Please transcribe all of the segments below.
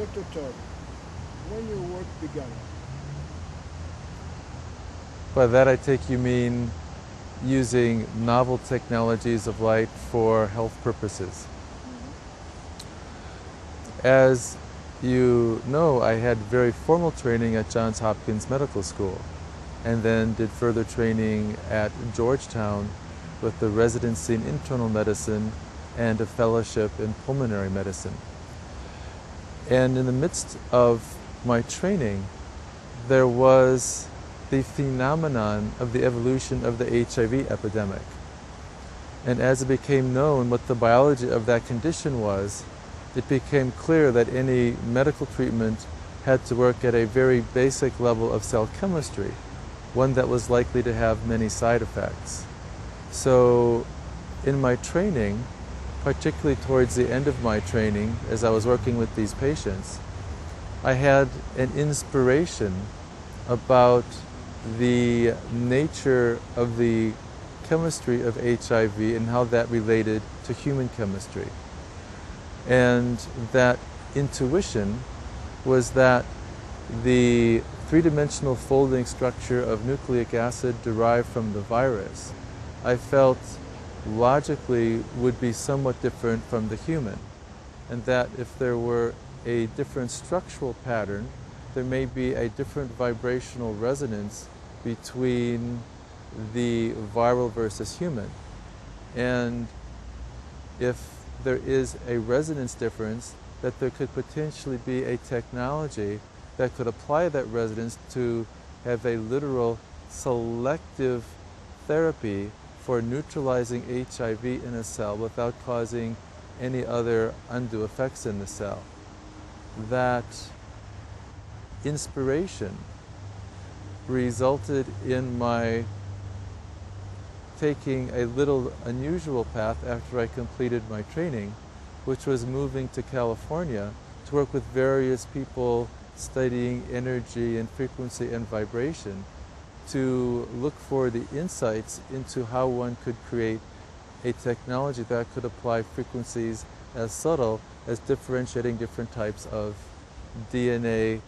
Dr. Todd, when your work began? By that I take you mean using novel technologies of light for health purposes. As you know, I had very formal training at Johns Hopkins Medical School and then did further training at Georgetown with the residency in internal medicine and a fellowship in pulmonary medicine. And in the midst of my training, there was the phenomenon of the evolution of the HIV epidemic. And as it became known what the biology of that condition was, it became clear that any medical treatment had to work at a very basic level of cell chemistry, one that was likely to have many side effects. So in my training, particularly towards the end of my training, as I was working with these patients, I had an inspiration about the nature of the chemistry of HIV and how that related to human chemistry. And that intuition was that the three-dimensional folding structure of nucleic acid derived from the virus, I felt logically would be somewhat different from the human. And that if there were a different structural pattern, there may be a different vibrational resonance between the viral versus human. And if there is a resonance difference, that there could potentially be a technology that could apply that resonance to have a literal selective therapy for neutralizing HIV in a cell without causing any other undue effects in the cell. That inspiration resulted in my taking a little unusual path after I completed my training, which was moving to California to work with various people studying energy and frequency and vibration to look for the insights into how one could create a technology that could apply frequencies as subtle as differentiating different types of DNA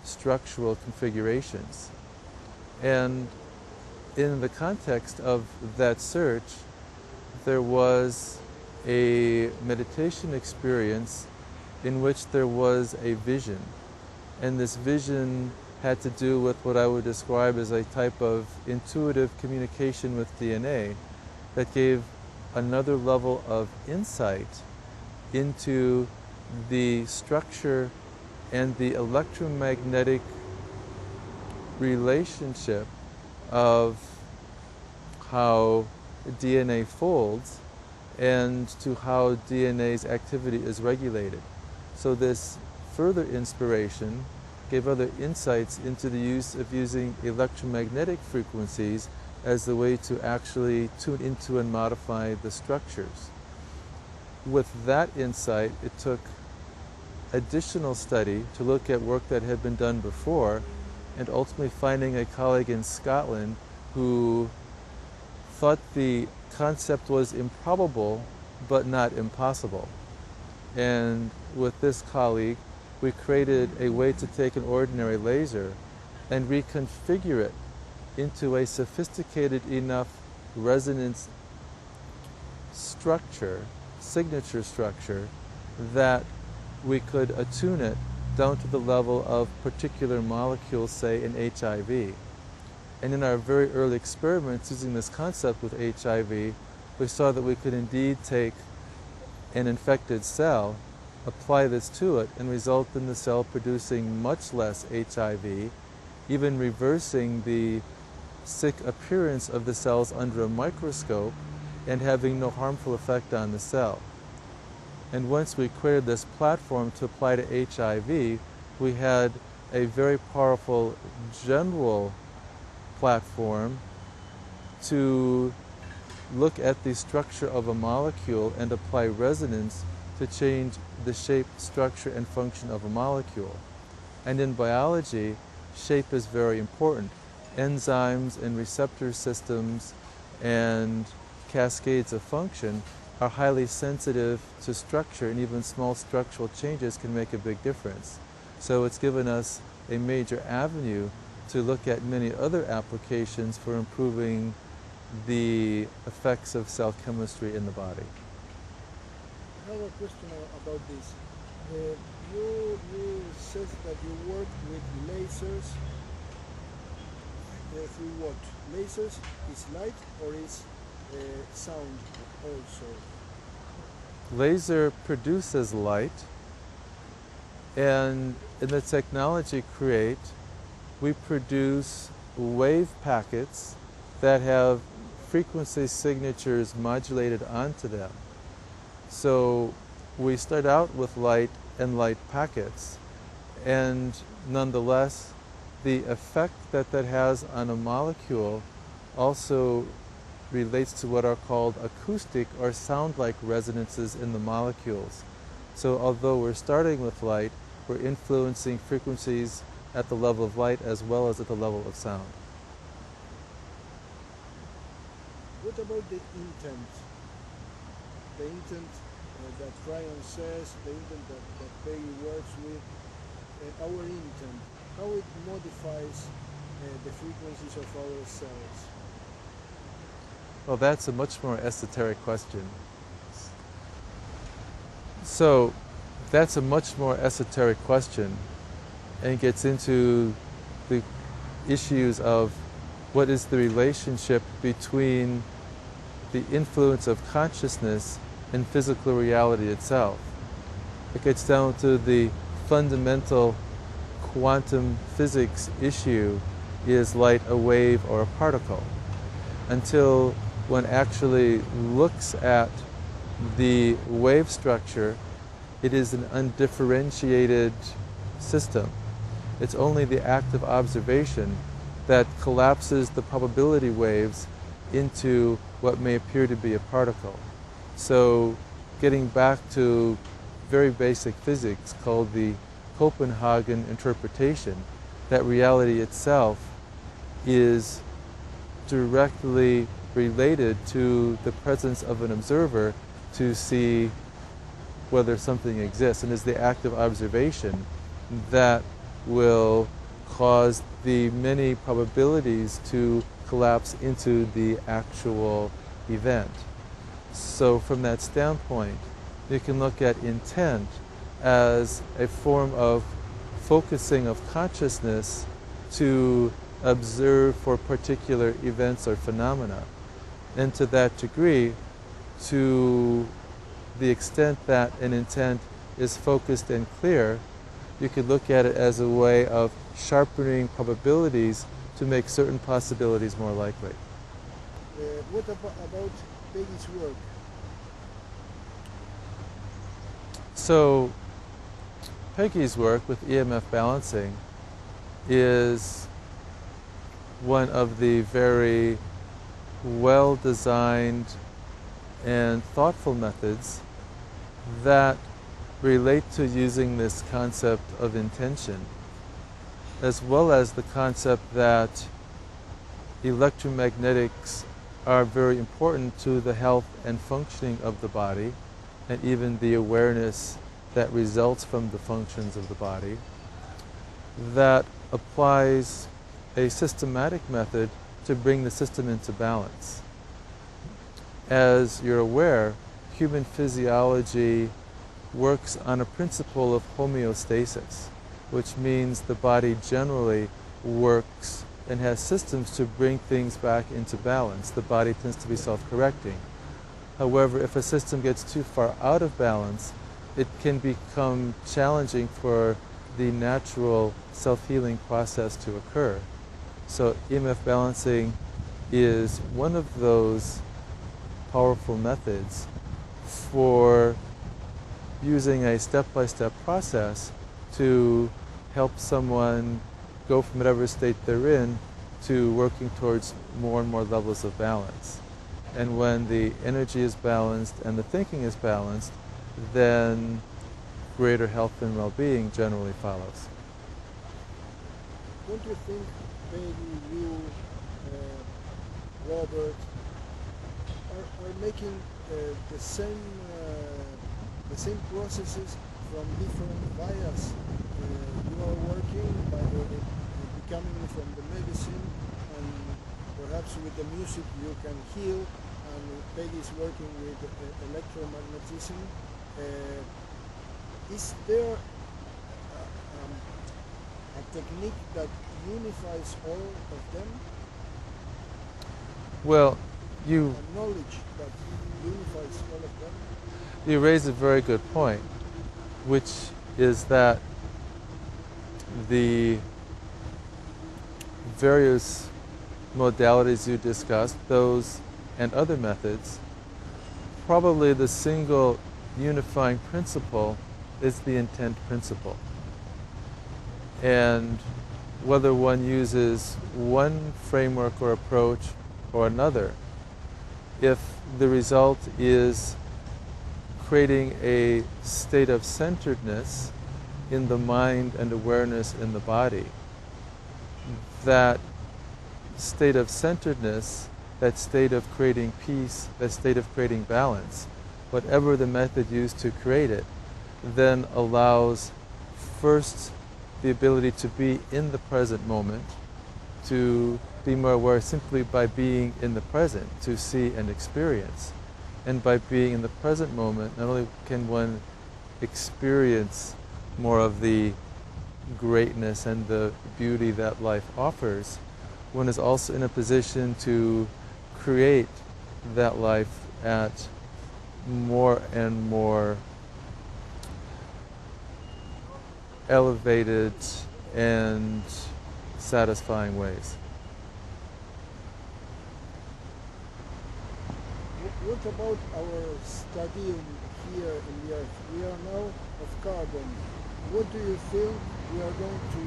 structural configurations. And in the context of that search, there was a meditation experience in which there was a vision. And this vision had to do with what I would describe as a type of intuitive communication with DNA that gave another level of insight into the structure and the electromagnetic relationship of how DNA folds and to how DNA's activity is regulated. So this further inspiration gave other insights into the use of using electromagnetic frequencies as the way to actually tune into and modify the structures. With that insight, it took additional study to look at work that had been done before, and ultimately finding a colleague in Scotland who thought the concept was improbable but not impossible. And with this colleague, we created a way to take an ordinary laser and reconfigure it into a sophisticated enough resonance structure, signature structure, that we could attune it down to the level of particular molecules, say in HIV. And in our very early experiments using this concept with HIV, we saw that we could indeed take an infected cell, apply this to it, and result in the cell producing much less HIV, even reversing the sick appearance of the cells under a microscope and having no harmful effect on the cell. And once we created this platform to apply to HIV, we had a very powerful general platform to look at the structure of a molecule and apply resonance to change the shape, structure, and function of a molecule. And in biology, shape is very important. Enzymes and receptor systems and cascades of function are highly sensitive to structure, and even small structural changes can make a big difference. So it's given us a major avenue to look at many other applications for improving the effects of cell chemistry in the body. I have a question about this. You said that you work with lasers. Through what? Lasers is light or is sound also? Laser produces light, and in the technology Create, we produce wave packets that have frequency signatures modulated onto them. So we start out with light and light packets, and nonetheless, the effect that that has on a molecule also relates to what are called acoustic or sound-like resonances in the molecules. So although we're starting with light, we're influencing frequencies at the level of light as well as at the level of sound. What about the intent? The intent that Ryan says, the intent that Peggy works with, our intent, how it modifies the frequencies of our cells. Well, that's a much more esoteric question. So that's a much more esoteric question and gets into the issues of what is the relationship between the influence of consciousness and physical reality itself. It gets down to the fundamental quantum physics issue: is light a wave or a particle? Until one actually looks at the wave structure, it is an undifferentiated system. It's only the act of observation that collapses the probability waves into what may appear to be a particle. So getting back to very basic physics called the Copenhagen interpretation, that reality itself is directly related to the presence of an observer to see whether something exists, and is the act of observation that will cause the many probabilities to collapse into the actual event. So from that standpoint, you can look at intent as a form of focusing of consciousness to observe for particular events or phenomena. And to that degree, to the extent that an intent is focused and clear, you could look at it as a way of sharpening probabilities to make certain possibilities more likely. What about Peggy's work? So Peggy's work with EMF balancing is one of the very well-designed and thoughtful methods that relate to using this concept of intention, as well as the concept that electromagnetics are very important to the health and functioning of the body, and even the awareness that results from the functions of the body, that applies a systematic method to bring the system into balance. As you're aware, human physiology works on a principle of homeostasis, which means the body generally works and has systems to bring things back into balance. The body tends to be self-correcting. However, if a system gets too far out of balance, it can become challenging for the natural self-healing process to occur. So EMF balancing is one of those powerful methods for using a step-by-step process to help someone go from whatever state they're in to working towards more and more levels of balance. And when the energy is balanced and the thinking is balanced, then greater health and well-being generally follows. Don't you think maybe you, Robert, are making the same processes from different vias. You are working by becoming from the medicine, and perhaps with the music you can heal, and Peggy is working with electromagnetism. Is there a technique that unifies all of them? Well, A knowledge that unifies all of them? you raise a very good point, which is that the various modalities you discussed, those and other methods, probably the single unifying principle is the intent principle. And whether one uses one framework or approach or another, if the result is creating a state of centeredness in the mind and awareness in the body, that state of centeredness, that state of creating peace, that state of creating balance, whatever the method used to create it, then allows first the ability to be in the present moment, to be more aware simply by being in the present, to see and experience. And by being in the present moment, not only can one experience more of the greatness and the beauty that life offers, one is also in a position to create that life at more and more elevated and satisfying ways. What about our stadium here in the Earth? We are now of carbon. What do you feel we are going to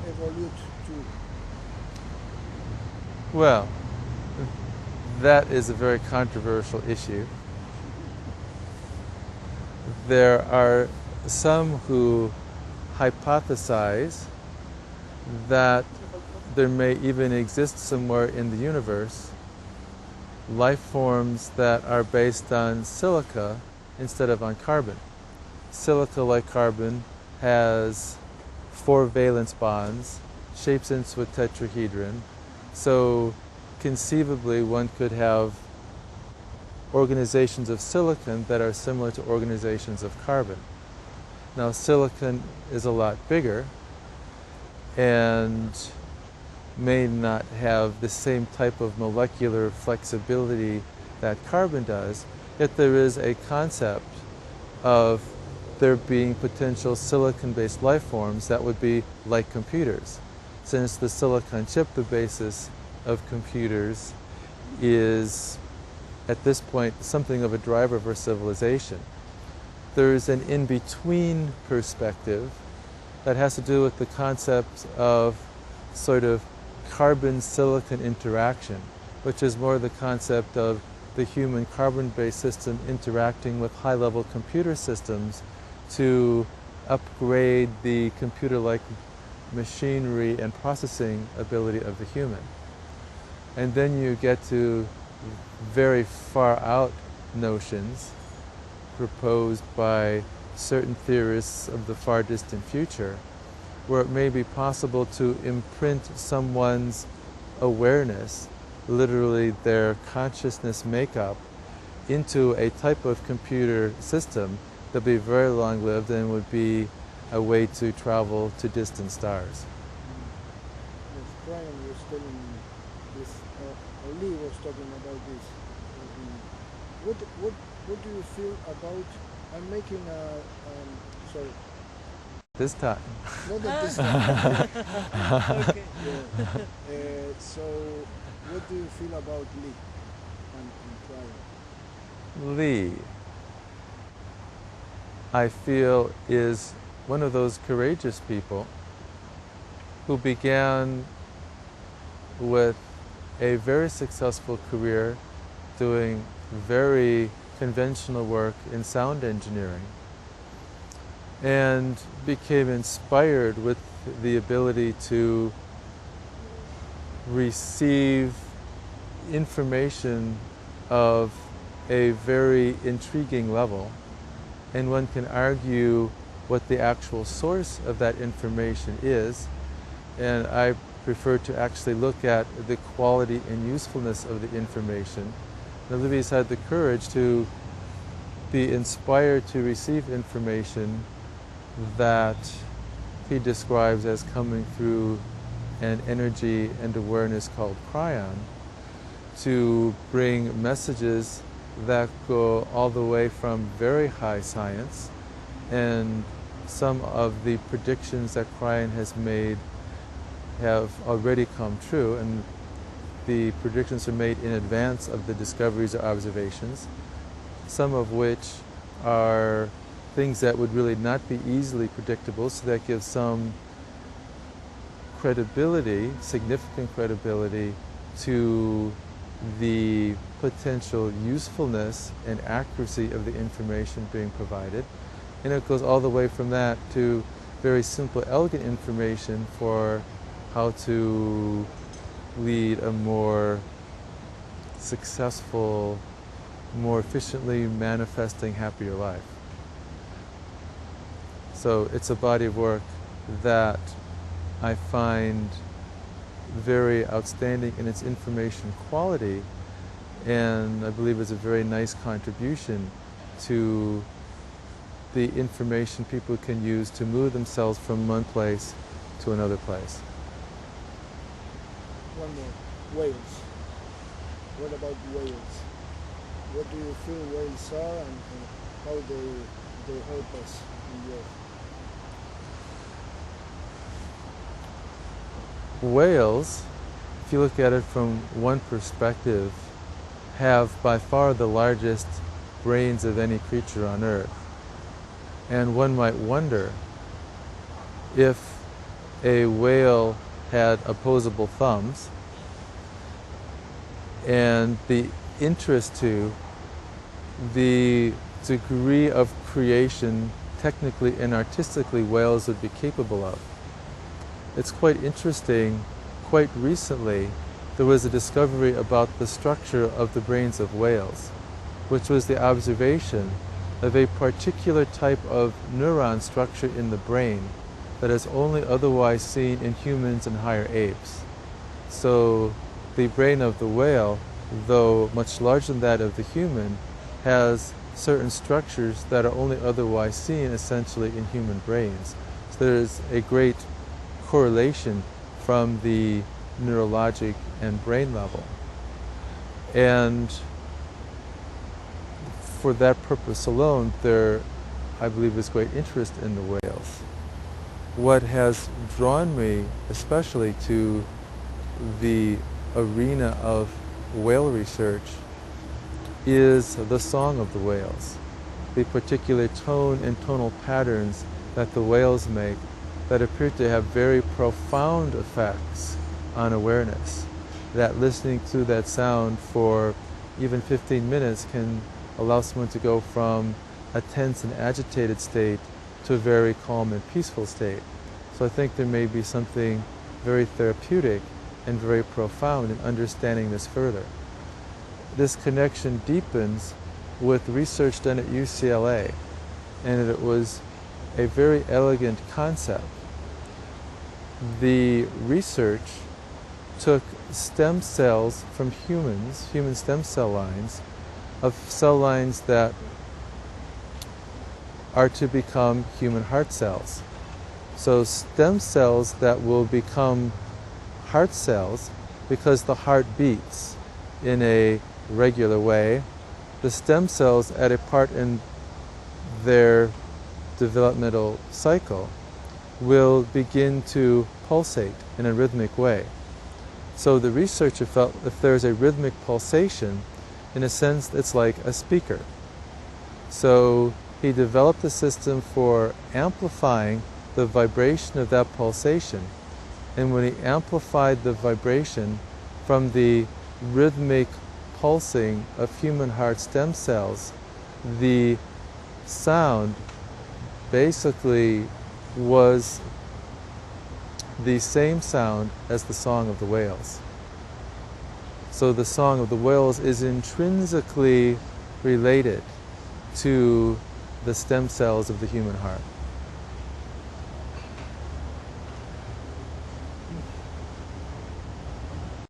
evolve to? Well, that is a very controversial issue. There are some who hypothesize that there may even exist somewhere in the universe life forms that are based on silica instead of on carbon. Silica, like carbon, has 4 valence bonds, shapes into a tetrahedron, so conceivably one could have organizations of silicon that are similar to organizations of carbon. Now, silicon is a lot bigger and may not have the same type of molecular flexibility that carbon does, yet there is a concept of there being potential silicon-based life forms that would be like computers. Since the silicon chip, the basis of computers, is at this point something of a driver for civilization. There's an in-between perspective that has to do with the concept of sort of carbon-silicon interaction, which is more the concept of the human carbon-based system interacting with high-level computer systems to upgrade the computer-like machinery and processing ability of the human. And then you get to very far out notions proposed by certain theorists of the far distant future, where it may be possible to imprint someone's awareness, literally their consciousness makeup, into a type of computer system that would be very long-lived and would be a way to travel to distant stars. Yes, Brian was telling this, or Lee was talking about this. What do you feel about? I'm making a sorry. This time. Not at this time. Okay. Yeah. So, what do you feel about Lee and Brian? Lee, I feel, is one of those courageous people who began with a very successful career doing very conventional work in sound engineering and became inspired with the ability to receive information of a very intriguing level, and one can argue what the actual source of that information is, and I prefer to actually look at the quality and usefulness of the information. And Olivier's had the courage to be inspired to receive information that he describes as coming through an energy and awareness called cryon, to bring messages that go all the way from very high science, and some of the predictions that cryon has made have already come true, and the predictions are made in advance of the discoveries or observations, some of which are things that would really not be easily predictable, so that gives some credibility, significant credibility, to the potential usefulness and accuracy of the information being provided. And it goes all the way from that to very simple, elegant information for how to lead a more successful, more efficiently manifesting, happier life. So it's a body of work that I find very outstanding in its information quality, and I believe is a very nice contribution to the information people can use to move themselves from one place to another place. One more. Whales. What about whales? What do you feel whales are, and how they help us in the earth? Whales, if you look at it from one perspective, have by far the largest brains of any creature on Earth. And one might wonder if a whale had opposable thumbs, and the interest to the degree of creation technically and artistically whales would be capable of. It's quite interesting, quite recently there was a discovery about the structure of the brains of whales, which was the observation of a particular type of neuron structure in the brain that is only otherwise seen in humans and higher apes. So the brain of the whale, though much larger than that of the human, has certain structures that are only otherwise seen essentially in human brains. So there's a great correlation from the neurologic and brain level. And for that purpose alone, there, I believe, is great interest in the whales. What has drawn me especially to the arena of whale research is the song of the whales, the particular tone and tonal patterns that the whales make that appear to have very profound effects on awareness, that listening to that sound for even 15 minutes can allow someone to go from a tense and agitated state to a very calm and peaceful state. So I think there may be something very therapeutic and very profound in understanding this further. This connection deepens with research done at UCLA, and it was a very elegant concept. The research took stem cells from humans, human stem cell lines, of cell lines that are to become human heart cells. So stem cells that will become heart cells because the heart beats in a regular way. The stem cells at a part in their developmental cycle will begin to pulsate in a rhythmic way. So the researcher felt if there's a rhythmic pulsation, in a sense it's like a speaker. So he developed a system for amplifying the vibration of that pulsation. And when he amplified the vibration from the rhythmic pulsing of human heart stem cells, the sound basically was the same sound as the song of the whales. So the song of the whales is intrinsically related to the stem cells of the human heart.